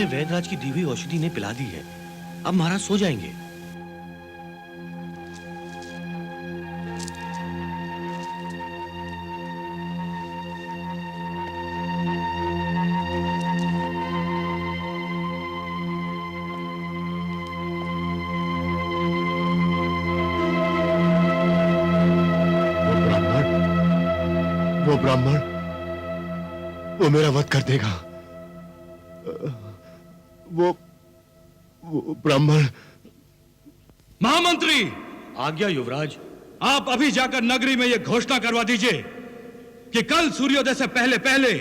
वैद्यराज की दी हुई औषधि ने पिला दी है। अब महाराज सो जाएंगे। वो ब्राह्मण वो मेरा वध कर देगा। वो ब्राह्मण। महामंत्री, आज्ञा युवराज। आप अभी जाकर नगरी में यह घोषणा करवा दीजिए कि कल सूर्योदय से पहले पहले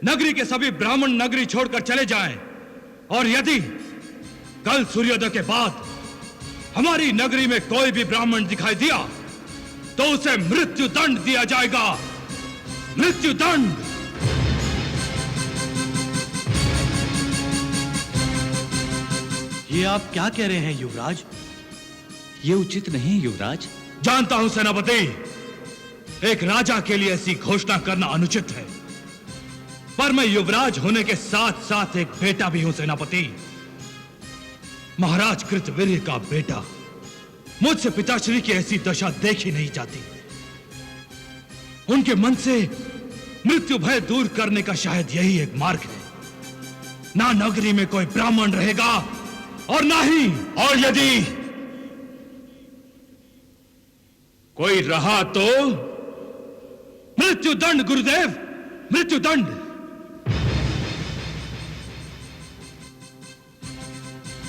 नगरी के सभी ब्राह्मण नगरी छोड़कर चले जाएं, और यदि कल सूर्योदय के बाद हमारी नगरी में कोई भी ब्राह्मण दिखाई दिया तो उसे मृत्यु दंड दिया जाएगा। मृत्यु दंड। ये आप क्या कह रहे हैं युवराज? ये उचित नहीं युवराज। जानता हूं सेनापति, एक राजा के लिए ऐसी घोषणा करना अनुचित है, पर मैं युवराज होने के साथ साथ एक बेटा भी हूं सेनापति। महाराज कृतवीर्य का बेटा। मुझसे पिताश्री की ऐसी दशा देखी नहीं जाती। उनके मन से मृत्यु भय दूर करने का शायद यही एक मार्ग है। ना नगरी में कोई ब्राह्मण रहेगा और ना ही, और यदि कोई रहा तो मृत्यु दंड गुरुदेव, मृत्यु दंड।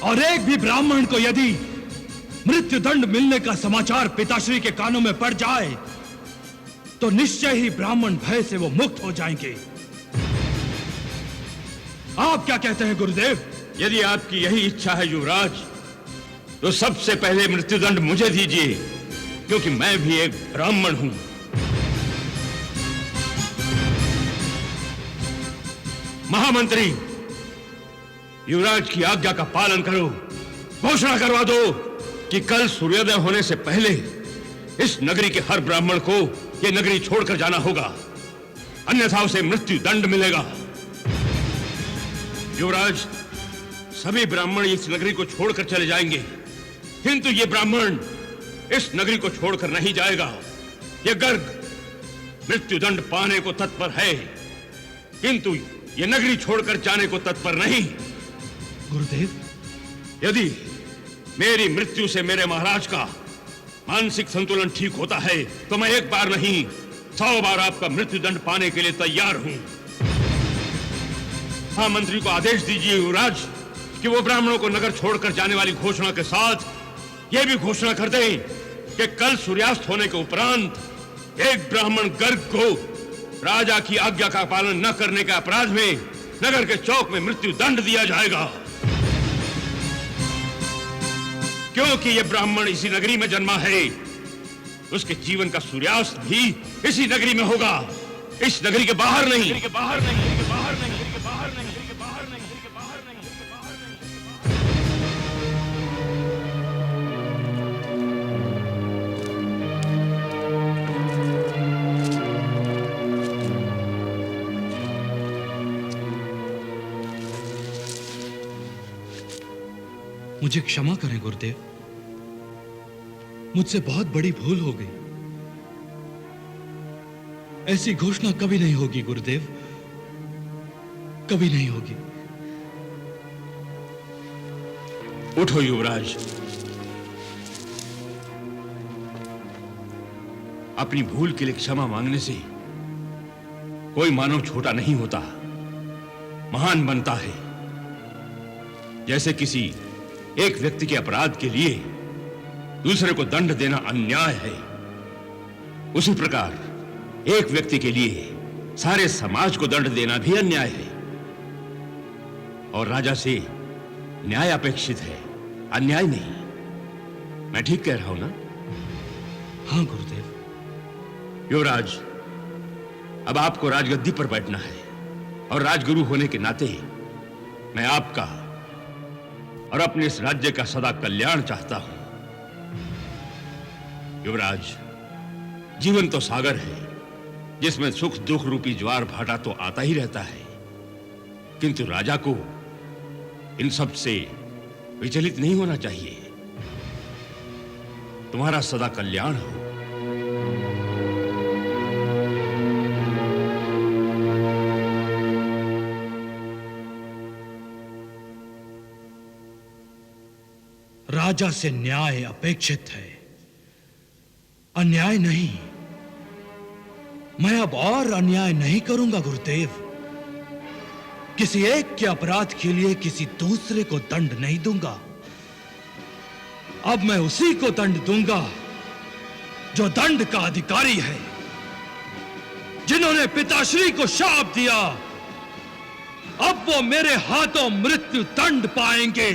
और एक भी ब्राह्मण को यदि मृत्यु दंड मिलने का समाचार पिताश्री के कानों में पड़ जाए तो निश्चय ही ब्राह्मण भय से वो मुक्त हो जाएंगे। आप क्या कहते हैं गुरुदेव? यदि आपकी यही इच्छा है युवराज, तो सबसे पहले मृत्युदंड मुझे दीजिए, क्योंकि मैं भी एक ब्राह्मण हूं। महामंत्री, युवराज की आज्ञा का पालन करो। घोषणा करवा दो कि कल सूर्योदय होने से पहले इस नगरी के हर ब्राह्मण को यह नगरी छोड़कर जाना होगा, अन्यथा उसे मृत्यु दंड मिलेगा। युवराज, सभी ब्राह्मण इस नगरी को छोड़कर चले जाएंगे, किंतु ये ब्राह्मण इस नगरी को छोड़कर नहीं जाएगा। यह गर्ग मृत्युदंड पाने को तत्पर है, किंतु यह नगरी छोड़कर जाने को तत्पर नहीं। गुरुदेव, यदि मेरी मृत्यु से मेरे महाराज का मानसिक संतुलन ठीक होता है तो मैं एक बार नहीं 100 बार आपका मृत्युदंड पाने के लिए तैयार हूं। हाँ, मंत्री को आदेश दीजिए युवराज कि वो ब्राह्मणों को नगर छोड़कर जाने वाली घोषणा के साथ यह भी घोषणा कर दें कि कल सूर्यास्त होने के उपरांत एक ब्राह्मण गर्ग को राजा की आज्ञा का पालन न करने के अपराध में नगर के चौक में मृत्यु दंड दिया जाएगा, क्योंकि यह ब्राह्मण इसी नगरी में जन्मा है। उसके जीवन का सूर्यास्त भी इसी नगरी में होगा, इस नगरी के बाहर नहीं। मुझे क्षमा करें गुरुदेव, मुझसे बहुत बड़ी भूल हो गई। ऐसी घोषणा कभी नहीं होगी गुरुदेव, कभी नहीं होगी। उठो युवराज, अपनी भूल के लिए क्षमा मांगने से कोई मानव छोटा नहीं होता, महान बनता है। जैसे किसी एक व्यक्ति के अपराध के लिए दूसरे को दंड देना अन्याय है, उसी प्रकार एक व्यक्ति के लिए सारे समाज को दंड देना भी अन्याय है। और राजा से न्याय अपेक्षित है, अन्याय नहीं। मैं ठीक कह रहा हूं ना? हाँ गुरुदेव। युवराज, अब आपको राजगद्दी पर बैठना है और राजगुरु होने के नाते मैं आपका और अपने इस राज्य का सदा कल्याण चाहता हूं। युवराज, जीवन तो सागर है जिसमें सुख दुख रूपी ज्वार भाटा तो आता ही रहता है, किंतु राजा को इन सब से विचलित नहीं होना चाहिए। तुम्हारा सदा कल्याण हो। राजा से न्याय अपेक्षित है, अन्याय नहीं। मैं अब और अन्याय नहीं करूंगा गुरुदेव। किसी एक के अपराध के लिए किसी दूसरे को दंड नहीं दूंगा। अब मैं उसी को दंड दूंगा जो दंड का अधिकारी है। जिन्होंने पिताश्री को शाप दिया, अब वो मेरे हाथों मृत्यु दंड पाएंगे।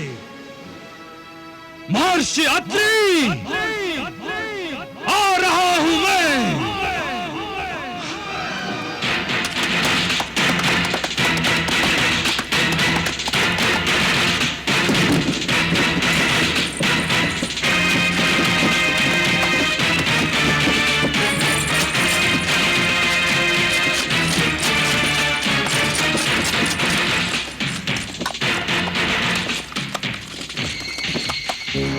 महर्षि अत्रि, आ रहा हूं मैं।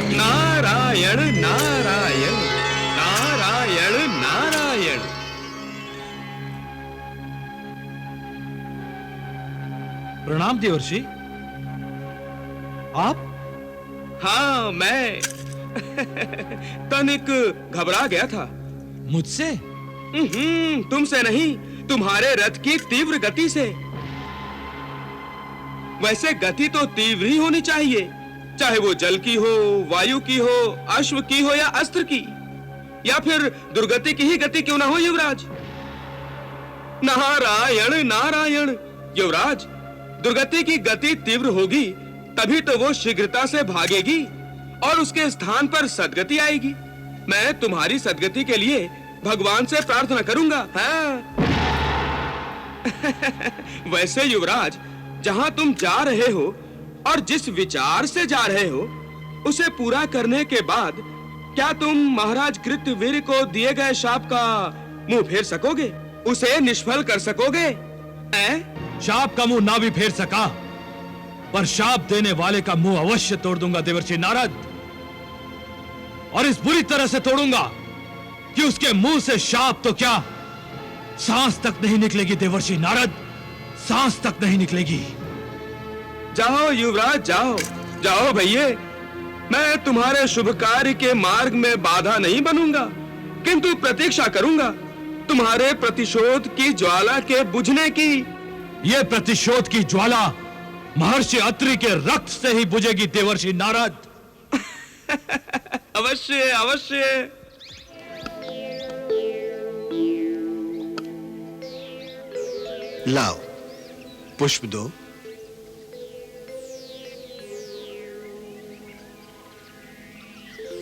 नारायण नारायण नारायण नारायण। प्रणाम देवर्षि। आप? हाँ, मैं तनिक घबरा गया था। मुझसे? तुमसे नहीं, तुम्हारे रथ की तीव्र गति से। वैसे गति तो तीव्र ही होनी चाहिए, चाहे वो जल की हो, वायु की हो, अश्व की हो या अस्त्र की, या फिर दुर्गति की ही गति क्यों ना हो युवराज। नारायण नारायण। युवराज, दुर्गति की गति तीव्र होगी तभी तो वो शीघ्रता से भागेगी और उसके स्थान पर सद्गति आएगी। मैं तुम्हारी सद्गति के लिए भगवान से प्रार्थना करूंगा। हाँ। वैसे युवराज, जहां तुम जा रहे हो और जिस विचार से जा रहे हो, उसे पूरा करने के बाद क्या तुम महाराज कृतवीर को दिए गए शाप का मुंह फेर सकोगे? उसे निष्फल कर सकोगे? शाप का मुंह ना भी फेर सका, पर शाप देने वाले का मुंह अवश्य तोड़ दूंगा देवर्षि नारद। और इस बुरी तरह से तोड़ूंगा कि उसके मुंह से शाप तो क्या, सांस तक नहीं निकलेगी देवर्षि नारद, सांस तक नहीं निकलेगी। जाओ युवराज, जाओ जाओ भैये। मैं तुम्हारे शुभ कार्य के मार्ग में बाधा नहीं बनूंगा, किंतु प्रतीक्षा करूंगा तुम्हारे प्रतिशोध की ज्वाला के बुझने की। यह प्रतिशोध की ज्वाला महर्षि अत्रि के रक्त से ही बुझेगी देवर्षि नारद। अवश्य अवश्य। लाओ, पुष्प दो।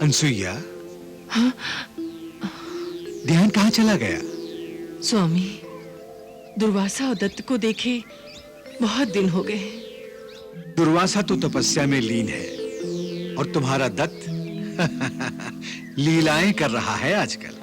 अनसुईया, हाँ? ध्यान कहाँ चला गया? स्वामी, दुर्वासा और दत्त को देखे बहुत दिन हो गए। दुर्वासा तो तपस्या में लीन है और तुम्हारा दत्त लीलाएं कर रहा है आजकल।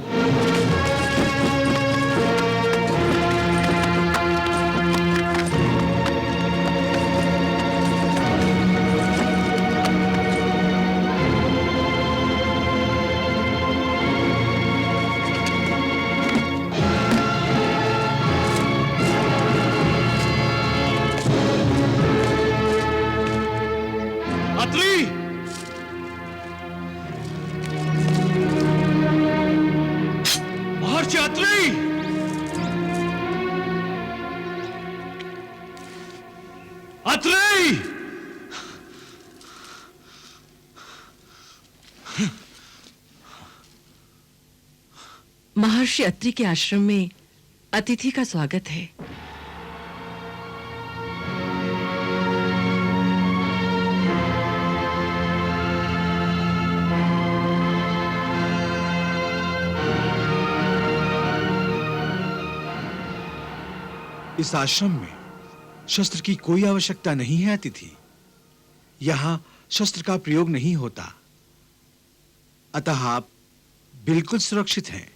महर्षि अत्रि के आश्रम में अतिथि का स्वागत है। इस आश्रम में शस्त्र की कोई आवश्यकता नहीं है अतिथि। यहां शस्त्र का प्रयोग नहीं होता, अतः आप बिल्कुल सुरक्षित हैं।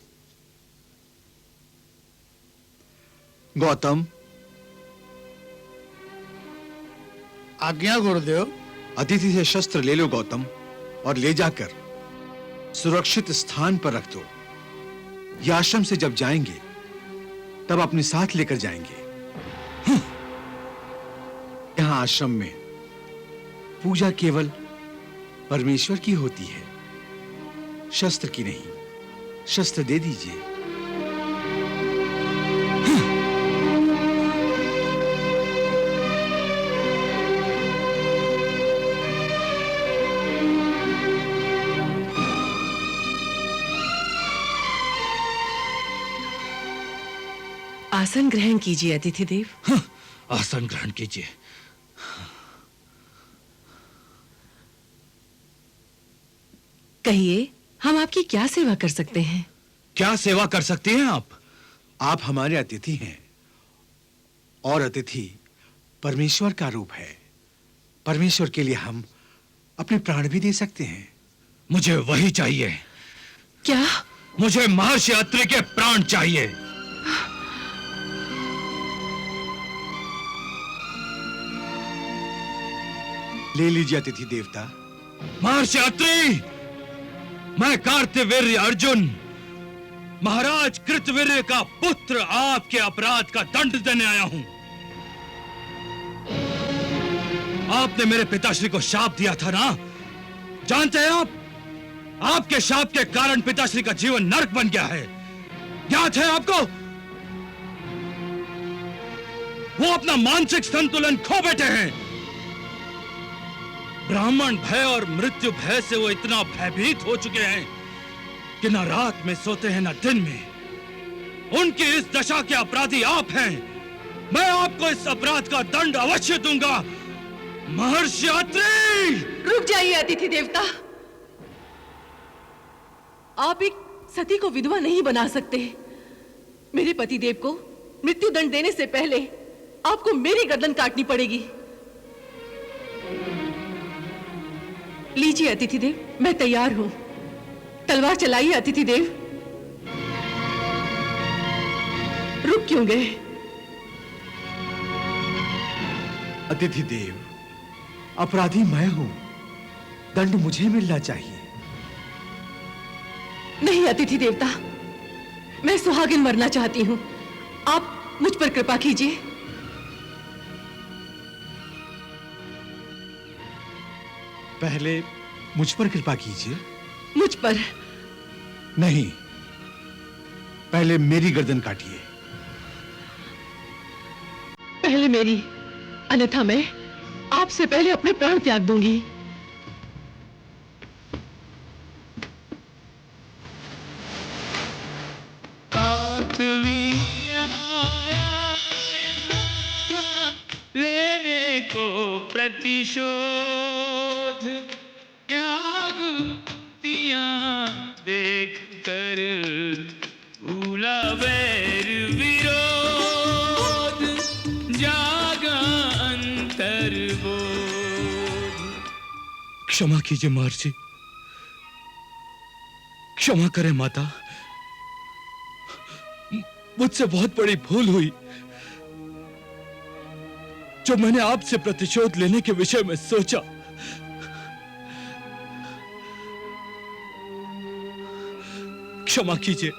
गौतम, आज्ञा गुरुदेव। अतिथि से शस्त्र ले लो गौतम, और ले जाकर सुरक्षित स्थान पर रख दो। ये आश्रम से जब जाएंगे तब अपने साथ लेकर जाएंगे। यहां आश्रम में पूजा केवल परमेश्वर की होती है, शस्त्र की नहीं। शस्त्र दे दीजिए। आसन ग्रहण कीजिए अतिथि देव। आसन ग्रहण कीजिए। कहिए, हम आपकी क्या सेवा कर सकते हैं? क्या सेवा कर सकती हैं आप? आप हमारे अतिथि हैं, और अतिथि परमेश्वर का रूप है। परमेश्वर के लिए हम अपने प्राण भी दे सकते हैं। मुझे वही चाहिए। क्या? मुझे महर्षि अत्रि के प्राण चाहिए। ले लीजिए अतिथि देवता। महर्षि अत्रि, मैं कार्तवीर्य अर्जुन, महाराज कृतवीर्य का पुत्र, आपके अपराध का दंड देने आया हूं। आपने मेरे पिताश्री को शाप दिया था ना? जानते हैं आप, आपके शाप के कारण पिताश्री का जीवन नरक बन गया है। ज्ञात है आपको? वो अपना मानसिक संतुलन खो बैठे हैं। ब्राह्मण भय और मृत्यु भय से वो इतना भयभीत हो चुके हैं कि न रात में सोते हैं न दिन में। उनकी इस दशा के अपराधी आप हैं। मैं आपको इस अपराध का दंड अवश्य दूंगा। महर्षि अत्रि! रुक जाइए अतिथि देवता। आप एक सती को विधवा नहीं बना सकते। मेरे पतिदेव को मृत्यु दंड देने से पहले आपको मेरी गर्दन काटनी पड़ेगी। लीजिए अतिथि देव, मैं तैयार हूं। तलवार चलाइए अतिथि देव। रुक क्यों गए? अतिथि देव, अपराधी मैं हूं, दंड मुझे मिलना चाहिए। नहीं अतिथि देवता, मैं सुहागिन मरना चाहती हूं। आप मुझ पर कृपा कीजिए। पहले मुझ पर कृपा कीजिए। मुझ पर? नहीं, पहले मेरी गर्दन काटिए। पहले मेरी, अन्यथा मैं आपसे पहले अपने प्राण त्याग दूंगी। लेने को प्रतिशोध त्याग दिया देख कर भूला वैर विरोध जागा अंतर्बोध। क्षमा कीजिए महर्षि, क्षमा करें माता। मुझसे बहुत बड़ी भूल हुई जो मैंने आपसे प्रतिशोध लेने के विषय में सोचा। क्षमा कीजिए।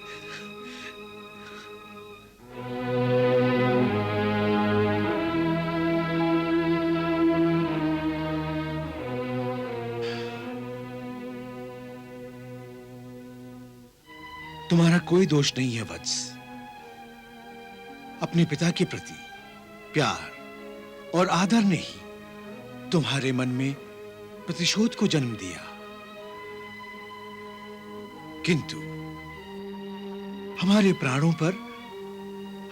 तुम्हारा कोई दोष नहीं है वत्स। अपने पिता के प्रति प्यार और आदर ने ही तुम्हारे मन में प्रतिशोध को जन्म दिया। किंतु हमारे प्राणों पर,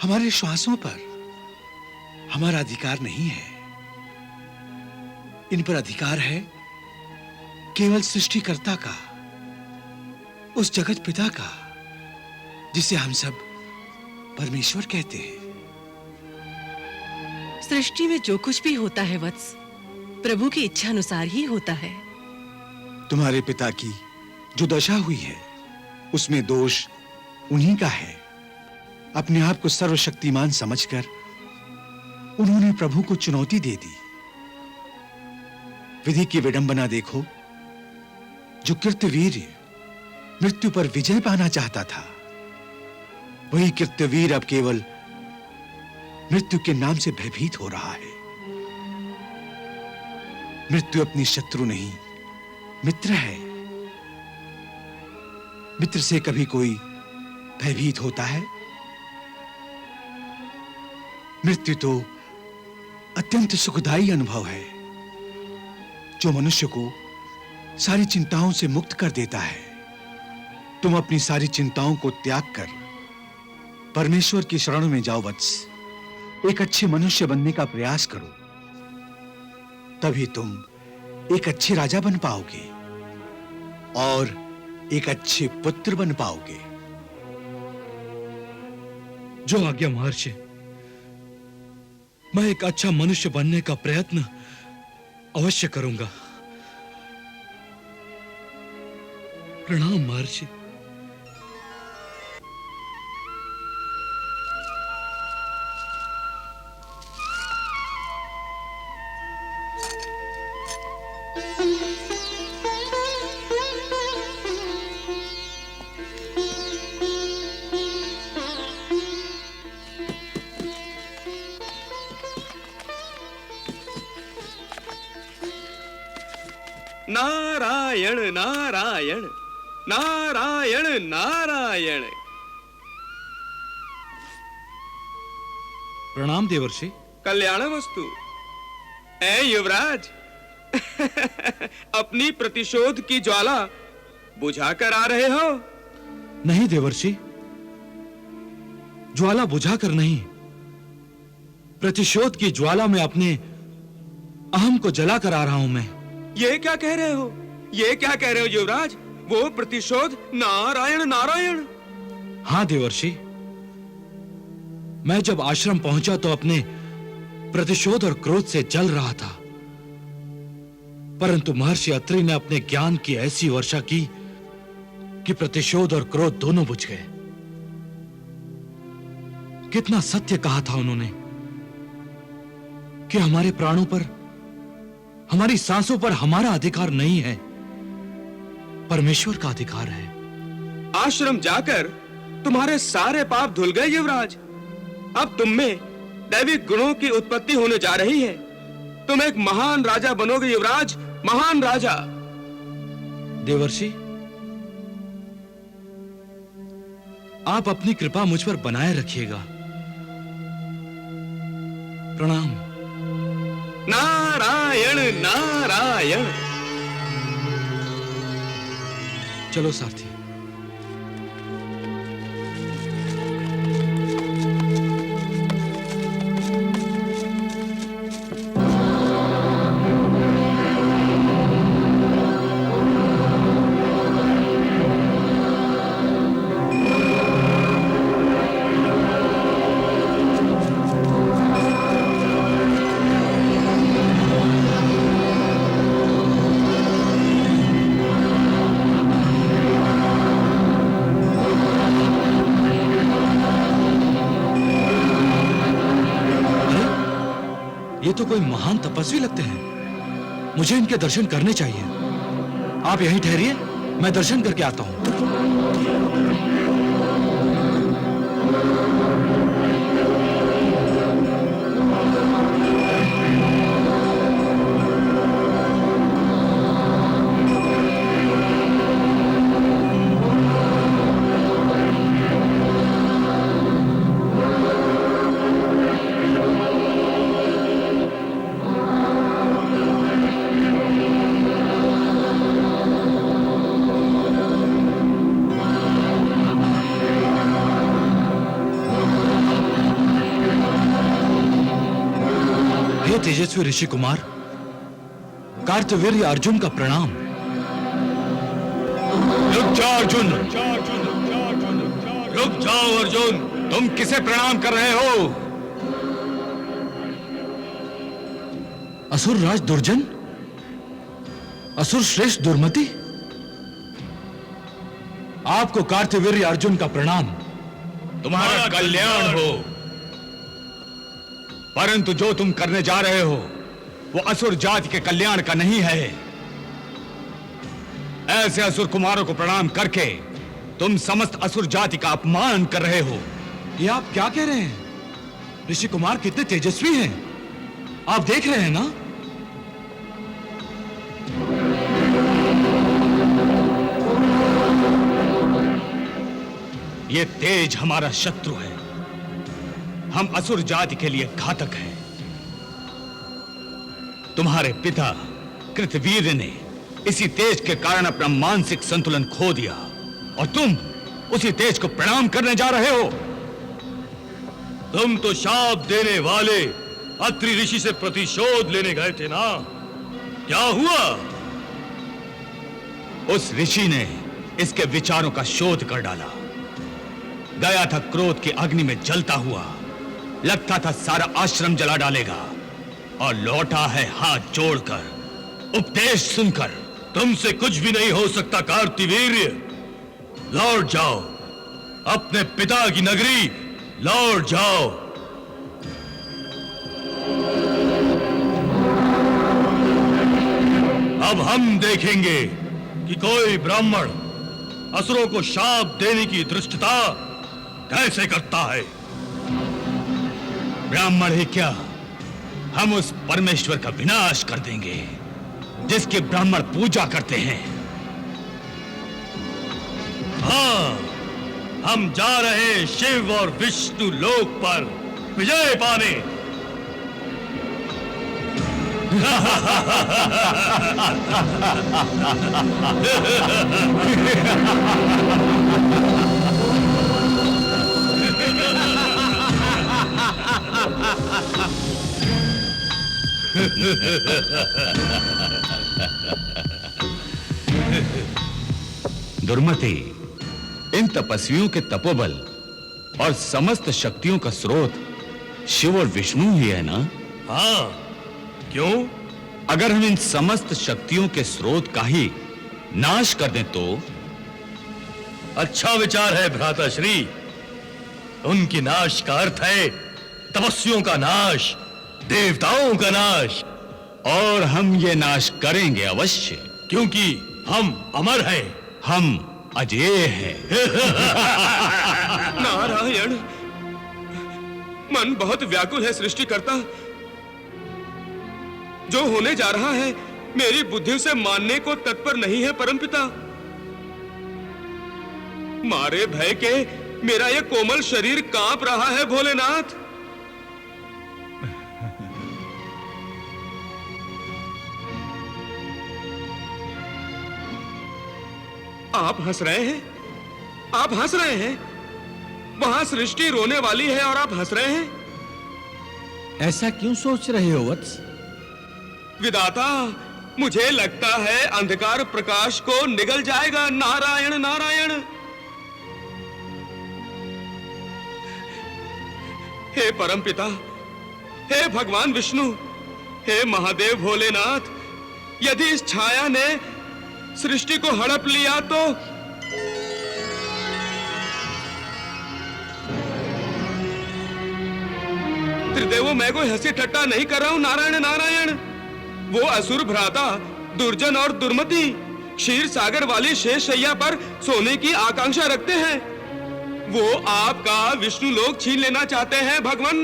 हमारे श्वासों पर हमारा अधिकार नहीं है। इन पर अधिकार है केवल सृष्टिकर्ता का, उस जगत पिता का जिसे हम सब परमेश्वर कहते हैं। सृष्टि में जो कुछ भी होता है वत्स, प्रभु की इच्छा अनुसार ही होता है। तुम्हारे पिता की जो दशा हुई है उसमें दोष उन्हीं का है। अपने आप को सर्वशक्तिमान समझकर उन्होंने प्रभु को चुनौती दे दी। विधि की विडंबना देखो। जो कृत्यवीर मृत्यु पर विजय पाना चाहता था, वही कृत्यवीर अब केवल मृत्यु के नाम से भयभीत हो रहा है। मृत्यु अपनी शत्रु नहीं, मित्र है। मित्र से कभी कोई भयभीत होता है? मृत्यु तो अत्यंत सुखदायी अनुभव है, जो मनुष्य को सारी चिंताओं से मुक्त कर देता है। तुम अपनी सारी चिंताओं को त्याग कर परमेश्वर की शरण में जाओ वत्स। एक अच्छे मनुष्य बनने का प्रयास करो, तभी तुम एक अच्छे राजा बन पाओगे और एक अच्छे पुत्र बन पाओगे। जो आज्ञा महर्षि, मैं एक अच्छा मनुष्य बनने का प्रयत्न अवश्य करूंगा। प्रणाम महर्षि। नारायण नारायण नारायण नारायण। प्रणाम देवर्षि। कल्याणमस्तु। ऐ युवराज, अपनी प्रतिशोध की ज्वाला बुझाकर आ रहे हो? नहीं देवर्षि, ज्वाला बुझाकर नहीं, प्रतिशोध की ज्वाला में अपने अहम को जलाकर आ रहा हूं मैं। ये क्या कह रहे हो? ये क्या कह रहे हो युवराज? वो प्रतिशोध नारायण नारायण। हां देवर्षि, मैं जब आश्रम पहुंचा तो अपने प्रतिशोध और क्रोध से जल रहा था, परंतु महर्षि अत्रि ने अपने ज्ञान की ऐसी वर्षा की कि प्रतिशोध और क्रोध दोनों बुझ गए। कितना सत्य कहा था उन्होंने कि हमारे प्राणों पर, हमारी सांसों पर हमारा अधिकार नहीं है, परमेश्वर का अधिकार है। आश्रम जाकर तुम्हारे सारे पाप धुल गए युवराज। अब तुम में दैविक गुणों की उत्पत्ति होने जा रही है। तुम एक महान राजा बनोगे युवराज, महान राजा। देवर्षि, आप अपनी कृपा मुझ पर बनाए रखिएगा। प्रणाम। नारायण नारायण। चलो सारथी। ये तो कोई महान तपस्वी लगते हैं, मुझे इनके दर्शन करने चाहिए। आप यहीं ठहरिए, मैं दर्शन करके आता हूं। तेजस्वी ऋषि कुमार, कार्तवीर्य अर्जुन का प्रणाम। रुक जाओ अर्जुन, रुक जाओ अर्जुन, तुम किसे प्रणाम कर रहे हो? असुर राज दुर्जन, असुर श्रेष्ठ दुर्मति, आपको कार्तवीर्य अर्जुन का प्रणाम। तुम्हारा कल्याण हो। परंतु जो तुम करने जा रहे हो वो असुर जाति के कल्याण का नहीं है। ऐसे असुर कुमारों को प्रणाम करके तुम समस्त असुर जाति का अपमान कर रहे हो। ये आप क्या कह रहे हैं? ऋषि कुमार कितने तेजस्वी हैं, आप देख रहे हैं ना? ये तेज हमारा शत्रु है। हम असुर जाति के लिए घातक हैं। तुम्हारे पिता कृतवीर्य ने इसी तेज के कारण अपना मानसिक संतुलन खो दिया और तुम उसी तेज को प्रणाम करने जा रहे हो। तुम तो शाप देने वाले अत्रि ऋषि से प्रतिशोध लेने गए थे ना, क्या हुआ? उस ऋषि ने इसके विचारों का शोध कर डाला। गया था क्रोध की अग्नि में जलता हुआ, लगता था सारा आश्रम जला डालेगा, और लौटा है हाथ जोड़कर, उपदेश सुनकर। तुमसे कुछ भी नहीं हो सकता कार्तिवीर्य। लौट जाओ, अपने पिता की नगरी लौट जाओ। अब हम देखेंगे कि कोई ब्राह्मण असुरों को शाप देने की धृष्टता कैसे करता है। ब्राह्मण ही क्या, हम उस परमेश्वर का विनाश कर देंगे जिसके ब्राह्मण पूजा करते हैं। हाँ, हम जा रहे हैं शिव और विष्णु लोक पर विजय पाने। दुर्मति, इन तपस्वियों के तपोबल और समस्त शक्तियों का स्रोत शिव और विष्णु ही है ना? हाँ, क्यों? अगर हम इन समस्त शक्तियों के स्रोत का ही नाश कर दें तो? अच्छा विचार है भ्राताश्री। उनकी नाश का अर्थ है तपस्वियों का नाश, देवताओं का नाश। और हम ये नाश करेंगे अवश्य, क्योंकि हम अमर हैं, हम अजेय हैं। नारायण, मन बहुत व्याकुल है सृष्टिकर्ता। जो होने जा रहा है मेरी बुद्धि से मानने को तत्पर नहीं है परमपिता। मारे भय के मेरा यह कोमल शरीर कांप रहा है भोलेनाथ। आप हंस रहे हैं, आप हंस रहे हैं। वहां सृष्टि रोने वाली है और आप हंस रहे हैं। ऐसा क्यों सोच रहे हो वत्स? विधाता, मुझे लगता है अंधकार प्रकाश को निगल जाएगा। नारायण नारायण। हे परमपिता, हे भगवान विष्णु, हे महादेव भोलेनाथ, यदि इस छाया ने सृष्टि को हड़प लिया तो त्रिदेवों, मैं कोई हंसी ठट्टा नहीं कर रहा हूं। नारायण नारायण। वो असुर भ्राता दुर्जन और दुर्मति क्षीर सागर वाली शेष शैया पर सोने की आकांक्षा रखते हैं। वो आपका विष्णु लोक छीन लेना चाहते हैं भगवान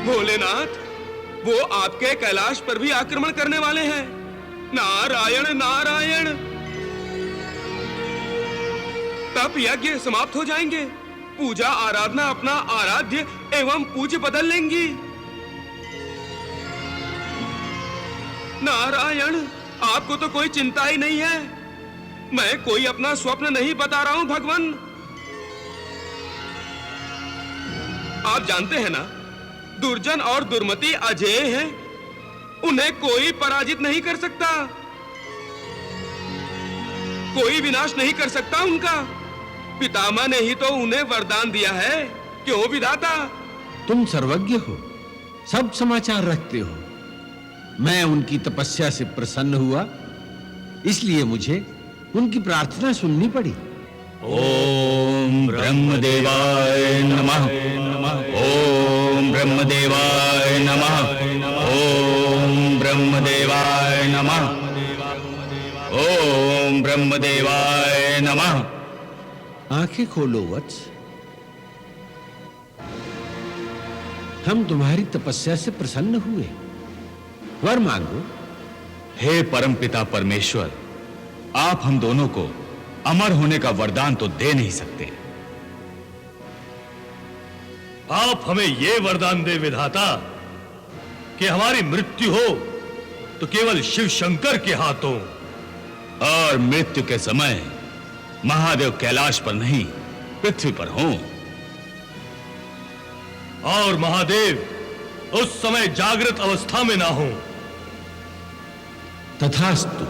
भोलेनाथ। वो आपके कैलाश पर भी आक्रमण करने वाले हैं। नारायण नारायण। तप यज्ञ समाप्त हो जाएंगे, पूजा आराधना अपना आराध्य एवं पूज्य बदल लेंगी। नारायण, आपको तो कोई चिंता ही नहीं है। मैं कोई अपना स्वप्न नहीं बता रहा हूं भगवान। आप जानते हैं ना, दुर्जन और दुर्मति अजेय हैं, उन्हें कोई पराजित नहीं कर सकता, कोई विनाश नहीं कर सकता उनका। पितामह ने ही तो उन्हें वरदान दिया है। क्यों विधाता? तुम सर्वज्ञ हो, सब समाचार रखते हो। मैं उनकी तपस्या से प्रसन्न हुआ, इसलिए मुझे उनकी प्रार्थना सुननी पड़ी। ओम ब्रह्मदेवाय नमः। ओम ब्रह्मदेवाय नमः। नमः। ओम ब्रह्मदेवाय नमः। ओम ब्रह्मदेवाय नमः। आंखें खोलो वत्स। हम तुम्हारी तपस्या से प्रसन्न हुए, वर मांगो। हे परमपिता परमेश्वर, आप हम दोनों को अमर होने का वरदान तो दे नहीं सकते। आप हमें यह वरदान दे विधाता कि हमारी मृत्यु हो तो केवल शिव शंकर के हाथों, और मृत्यु के समय महादेव कैलाश पर नहीं पृथ्वी पर हों। और महादेव उस समय जागृत अवस्था में ना हो। तथास्तु।